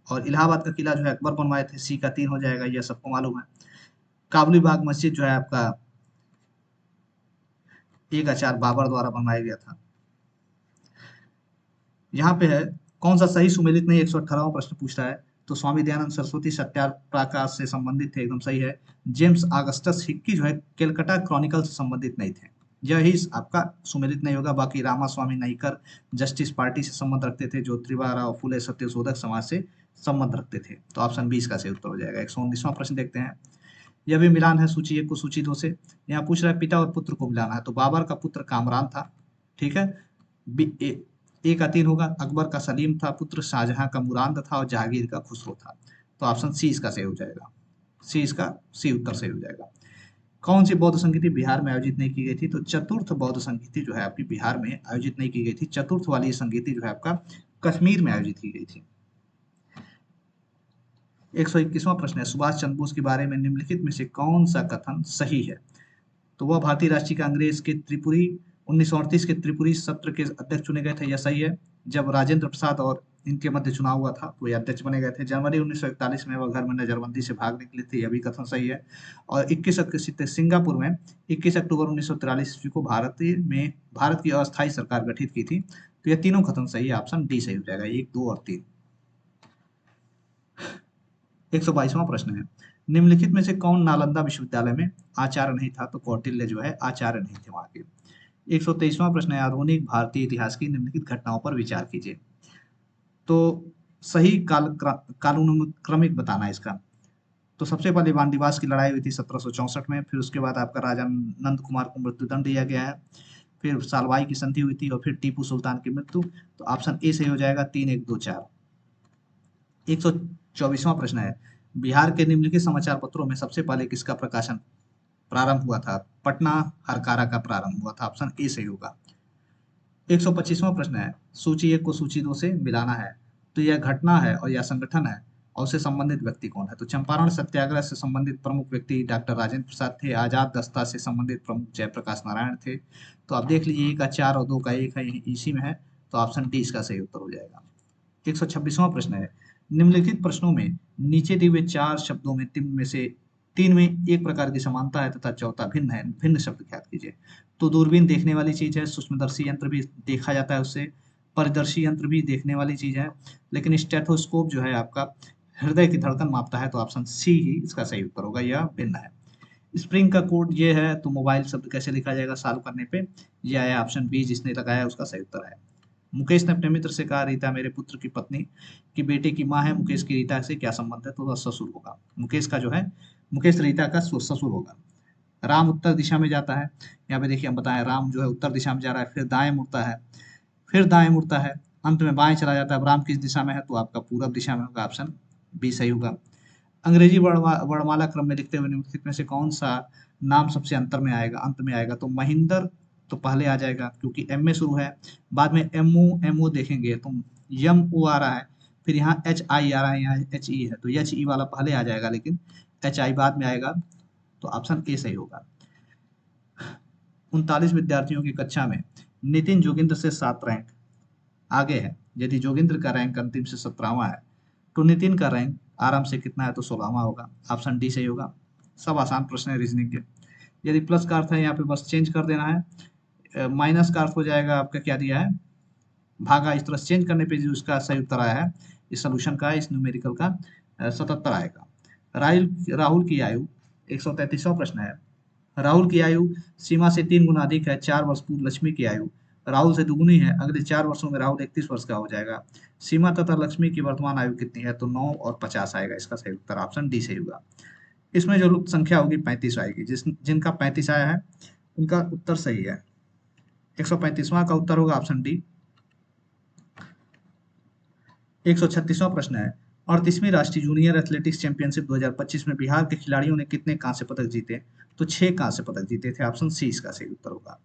Speaker 1: और इलाहाबाद का किला जो है अकबर बनवाए थे। सी का 3 हो जाएगा, यह सबको मालूम है। काबुली बाग मस्जिद जो है आपका 1 का 4 बाबर द्वारा बनवाया गया था। यहाँ पे है, कौन सा सही सुमेलित नहीं? 118वां प्रश्न पूछ रहा है। तो स्वामी दयानंद सरस्वती सत्याप्रकाश से संबंधित थे, एकदम सही है। जेम्स ऑगस्टस हिक्की जो है केलकटा क्रॉनिकल से संबंधित नहीं थे। यही आपका सुमेलित नहीं होगा। बाकी रामास्वामी नाइकर जस्टिस पार्टी से संबंध रखते थे। ज्योतिबा राव फुले सत्यशोधक समाज से संबंध रखते थे। तो ऑप्शन 20 का सही उत्तर हो जाएगा। 119वां प्रश्न देखते हैं। यह भी मिलान है सूची 1 को सूची 2 से। यहाँ पूछ रहा है पिता और पुत्र को मिलाना है। तो बाबर का पुत्र कामरान था, ठीक है। ए का 3 होगा। अकबर का सलीम था पुत्र, शाहजहां का मुराद था, और जहांगीर का खुसरो था। तो ऑप्शन सी इसका सही हो जाएगा। सी उत्तर सही हो जाएगा। कौन सी बौद्ध संगीति बिहार में आयोजित नहीं की गई थी? तो चतुर्थ बौद्ध संगीति जो है आपकी बिहार में आयोजित नहीं की गई थी। चतुर्थ वाली संगीति जो है आपका कश्मीर में आयोजित की गई थी। 121वां प्रश्न है, सुभाष चंद्र बोस के बारे में निम्नलिखित में से कौन सा कथन सही है? तो वह भारतीय राष्ट्रीय कांग्रेस के त्रिपुरी 1938 के त्रिपुरी सत्र के अध्यक्ष चुने गए थे। यह सही है। जब राजेंद्र प्रसाद और इनके मध्य चुनाव हुआ था तो ये अध्यक्ष बने गए थे। जनवरी 1941 में वह घर में नजरबंदी से भाग निकले थे। यह भी कथन सही है। और 21 सिंगापुर में 21 अक्टूबर 1943 ईस्वी को भारत की अस्थायी सरकार गठित की थी। तो यह तीनों कथन सही है। ऑप्शन डी सही हो जाएगा। 1 2 और 3। 122वां प्रश्न है, निम्नलिखित में से कौन नालंदा विश्वविद्यालय में आचार्य नहीं था? तो कौटिल्य जो है आचार्य नहीं थे वहां के। 123वां प्रश्न है, आधुनिक भारतीय इतिहास की निम्नलिखित घटनाओं पर विचार कीजिए। तो सही कानून क्रमिक बताना है इसका। तो सबसे पहले वानडिवास की लड़ाई हुई थी 1764 में। फिर उसके बाद आपका राजा नंद कुमार को मृत्युदंड दिया गया है। फिर सालवाई की संधि हुई थी, और फिर टीपू सुल्तान की मृत्यु। तो ऑप्शन ए सही हो जाएगा। 3 1 2 4। 124वां प्रश्न है, बिहार के निम्नलिखित समाचार पत्रों में सबसे पहले किसका प्रकाशन प्रारंभ हुआ था? पटना हरकारा का प्रारंभ हुआ था। ऑप्शन ए सही होगा। 125वां प्रश्न है, सूची एक को सूची दो से मिलाना है, तो यह घटना है और यह संगठन है, और उससे संबंधित व्यक्ति कौन है? तो चंपारण सत्याग्रह से संबंधित प्रमुख व्यक्ति डॉक्टर राजेंद्र प्रसाद थे। आजाद दस्ता से संबंधित प्रमुख जयप्रकाश नारायण थे। तो आप देख लीजिए, एक का 4 और 2 का 1 है, इसी में है। तो ऑप्शन डी इसका सही उत्तर हो जाएगा। 126वां प्रश्न है, निम्नलिखित प्रश्नों में नीचे दिए हुए 4 शब्दों में तीन में एक प्रकार की समानता है तथा चौथा भिन्न है, भिन्न शब्द ज्ञात कीजिए। तो दूरबीन देखने वाली चीज है, सूक्ष्मदर्शी यंत्र भी देखा जाता है उससे, परिदर्शी यंत्र भी देखने वाली चीज है, लेकिन स्टेथोस्कोप जो है आपका हृदय की धड़कन मापता है। तो ऑप्शन सी ही इसका सही उत्तर होगा, यह भिन्न है। स्प्रिंग का कोड ये है, तो मोबाइल शब्द कैसे लिखा जाएगा सॉल्व करने पे? यह है ऑप्शन बी, जिसने लगाया उसका सही उत्तर है। मुकेश ने अपने मित्र से कहा, रीता मेरे पुत्र की पत्नी की बेटे की माँ है, मुकेश की रीता से क्या संबंध है? तो वह ससुर होगा। मुकेश का जो है, मुकेश रीता का ससुर होगा। राम उत्तर दिशा में जाता है। यहाँ पे देखिए हम बताएं, राम जो है उत्तर दिशा में जा रहा है, फिर दाएं मुड़ता है, फिर दाएं मुड़ता है, अंत में बाएं चला जाता है। अब राम किस दिशा में है? तो आपका पूरब दिशा में होगा, ऑप्शन बी सही होगा। अंग्रेजी वर्णमाला क्रम में लिखते हुए निम्नलिखित में से कौन सा नाम सबसे अंतर में आएगा, अंत में आएगा? तो महिंदर तो पहले आ जाएगा, क्योंकि एम में शुरू है। बाद में एम ओ देखेंगे तो यम ओ आ रहा है, फिर यहाँ एच आई आ रहा है, यहाँ एच ई है, तो एच ई वाला पहले आ जाएगा, लेकिन एच आई बाद में आएगा। तो ऑप्शन ए सही होगा। 39 विद्यार्थियों की कक्षा में नितिन जोगिंद्र से 7 रैंक आगे है। यदि जोगिंद्र का रैंक अंतिम से 17वां है, तो नितिन का रैंक आराम से कितना है? तो 16वां होगा। ऑप्शन डी सही होगा। सब आसान प्रश्न है रीजनिंग के। यदि प्लस का अर्थ है, यहाँ पे बस चेंज कर देना है। माइनस का अर्थ हो जाएगा आपका, क्या दिया है, भागा। इस तरह चेंज करने पे जो इसका सही उत्तर आया है, इस सोल्यूशन का, इस न्यूमेरिकल का 77 आएगा। राहुल राहुल की आयु, 133वां प्रश्न है, राहुल की आयु सीमा से 3 गुना अधिक है। 4 वर्ष पूर्व लक्ष्मी की आयु राहुल से दुगुनी है। अगले 4 वर्षों में राहुल 31 वर्ष का हो जाएगा। सीमा तथा लक्ष्मी की वर्तमान आयु कितनी है? तो 9 और 50 आएगा। इसका सही उत्तर ऑप्शन डी सही होगा। इसमें जो संख्या होगी 35 आएगी। जिनका 35 आया है उनका उत्तर सही है। 135वां का उत्तर होगा ऑप्शन डी। 136वां प्रश्न है, 38वीं राष्ट्रीय जूनियर एथलेटिक्स चैंपियनशिप 2025 में बिहार के खिलाड़ियों ने कितने कांस्य पदक जीते? तो 6 कांस्य पदक जीते थे। ऑप्शन सी इसका सही उत्तर होगा।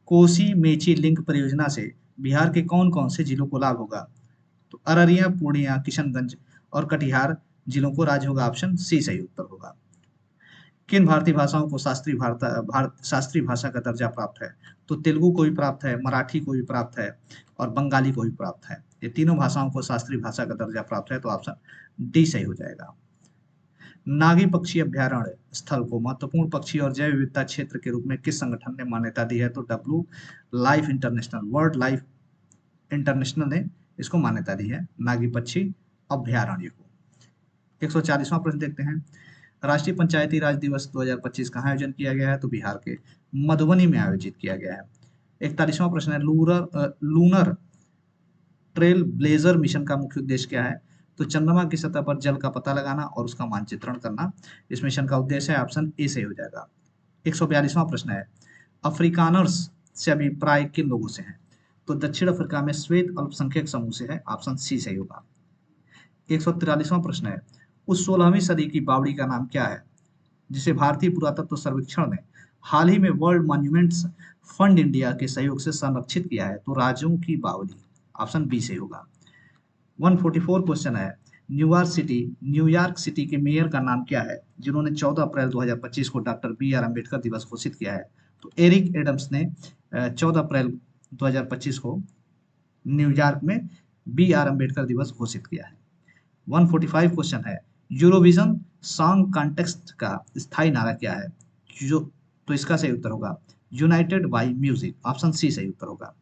Speaker 1: कोसी मेची लिंक परियोजना से बिहार के कौन कौन से जिलों को लाभ होगा? तो अररिया, पूर्णिया, किशनगंज और कटिहार जिलों को राज्य होगा। ऑप्शन सी सही उत्तर होगा। किन भारतीय भाषाओं को शास्त्रीय भाषा का दर्जा प्राप्त है? तो तेलुगु को भी प्राप्त है, मराठी को भी प्राप्त है और बंगाली को भी प्राप्त है। ये तीनों भाषाओं को शास्त्रीय भाषा का दर्जा प्राप्त है। तो ऑप्शन डी सही हो जाएगा। नागी पक्षी अभ्यारण्य स्थल को महत्वपूर्ण पक्षी और जैव विविधता क्षेत्र के रूप में किस संगठन ने मान्यता दी है? तो W life international, world life international ने इसको मान्यता दी है, नागी पक्षी अभ्यारण्य को। 140वां प्रश्न देखते हैं, राष्ट्रीय पंचायती राज दिवस 2025 कहाँ आयोजन किया गया है? तो बिहार के मधुबनी में आयोजित किया गया है। 41वां प्रश्न है, लूनर ट्रेल ब्लेजर मिशन का मुख्य उद्देश्य क्या है? तो चंद्रमा की सतह पर जल का पता लगाना और उसका मानचित्रण करना इस मिशन का उद्देश्य है। ऑप्शन ए सही हो जाएगा। 142वां प्रश्न है, अफ्रीकानर्स से अभिप्राय किन लोगों से है? तो दक्षिण अफ्रीका में श्वेत अल्पसंख्यक समूह से है। ऑप्शन सी सही होगा। 143वां प्रश्न है, उस 16वीं सदी की बावड़ी का नाम क्या है जिसे भारतीय पुरातत्व सर्वेक्षण ने हाल ही में वर्ल्ड मॉन्यूमेंट्स फंड इंडिया के सहयोग से संरक्षित किया है? तो राजों की बावली, ऑप्शन बी सही होगा। 144 क्वेश्चन है, न्यूयॉर्क सिटी के मेयर का नाम क्या है जिन्होंने 14 अप्रैल 2025 को डॉक्टर बी आर अम्बेडकर दिवस घोषित किया है? तो एरिक एडम्स ने 14 अप्रैल 2025 को न्यूयॉर्क में बी आर अम्बेडकर दिवस घोषित किया है। 145 क्वेश्चन है, यूरोविजन सॉन्ग कॉन्टेस्ट का स्थायी नारा क्या है? जो तो इसका सही उत्तर होगा united by music, option C सही उत्तर होगा।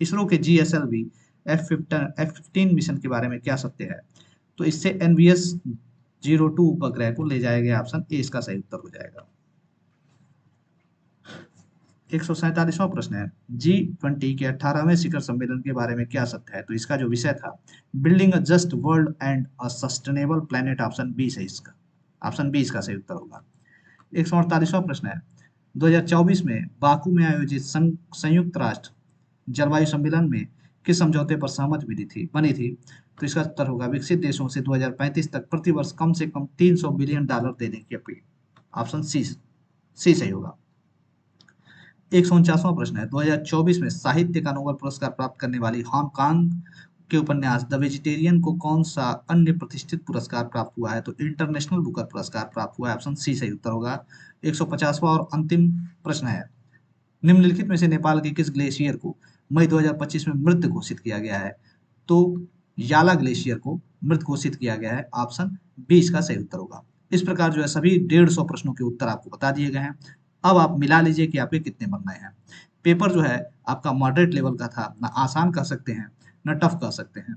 Speaker 1: इसरो के GSLV F15 मिशन के बारे में क्या सत्य है? तो इससे NVS-02 उपग्रह को ले जाया गया। ऑप्शन ए इसका सही उत्तर हो जाएगा। 147वां प्रश्न है, G20 के 18वें शिखर सम्मेलन के बारे में क्या सत्य है? तो इसका जो विषय था, building a just world and a sustainable planet, option B सही इसका, ऑप्शन बी इसका सही उत्तर होगा। 148वां प्रश्न है, 2024 में बाकू में आयोजित संयुक्त राष्ट्र जलवायु सम्मेलन में किस समझौते पर सहमति बनी थी? तो इसका उत्तर होगा विकसित देशों से 2035 तक प्रतिवर्ष कम से कम $300 बिलियन देने की अपील, ऑप्शन सी सही होगा। 149वां प्रश्न है, 2024 में साहित्य का नोबेल पुरस्कार प्राप्त करने वाली हांगकांग के उपन्यास द वेजिटेरियन को कौन सा अन्य प्रतिष्ठित पुरस्कार प्राप्त हुआ है? तो इंटरनेशनल बुकर पुरस्कार प्राप्त हुआ है। ऑप्शन सी सही उत्तर होगा। 150वां और अंतिम प्रश्न है, निम्नलिखित में से नेपाल के किस ग्लेशियर को मई 2025 में मृत घोषित किया गया है? तो याला ग्लेशियर को मृत घोषित किया गया है। ऑप्शन बी इसका सही उत्तर होगा। इस प्रकार जो है सभी 150 प्रश्नों के उत्तर आपको बता दिए गए हैं। अब आप मिला लीजिए कि आपके कितने बन रहे हैं। पेपर जो है आपका मॉडरेट लेवल का था, ना आसान कह सकते हैं ना टफ कह सकते हैं,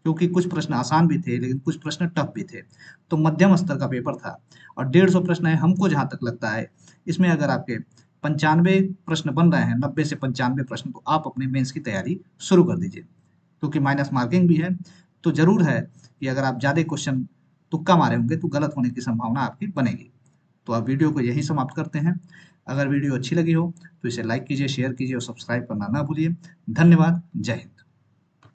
Speaker 1: क्योंकि कुछ प्रश्न आसान भी थे लेकिन कुछ प्रश्न टफ भी थे। तो मध्यम स्तर का पेपर था और 150 प्रश्न है। हमको जहाँ तक लगता है इसमें अगर आपके 95 प्रश्न बन रहे हैं, 90 से 95 प्रश्न, तो आप अपने मेंस की तैयारी शुरू कर दीजिए, क्योंकि माइनस मार्किंग भी है। तो जरूर है कि अगर आप ज़्यादा क्वेश्चन तुक्का मारे होंगे तो गलत होने की संभावना आपकी बनेगी। तो आप वीडियो को यही समाप्त करते हैं। अगर वीडियो अच्छी लगी हो तो इसे लाइक कीजिए, शेयर कीजिए और सब्सक्राइब करना ना भूलिए। धन्यवाद। जय हिंद।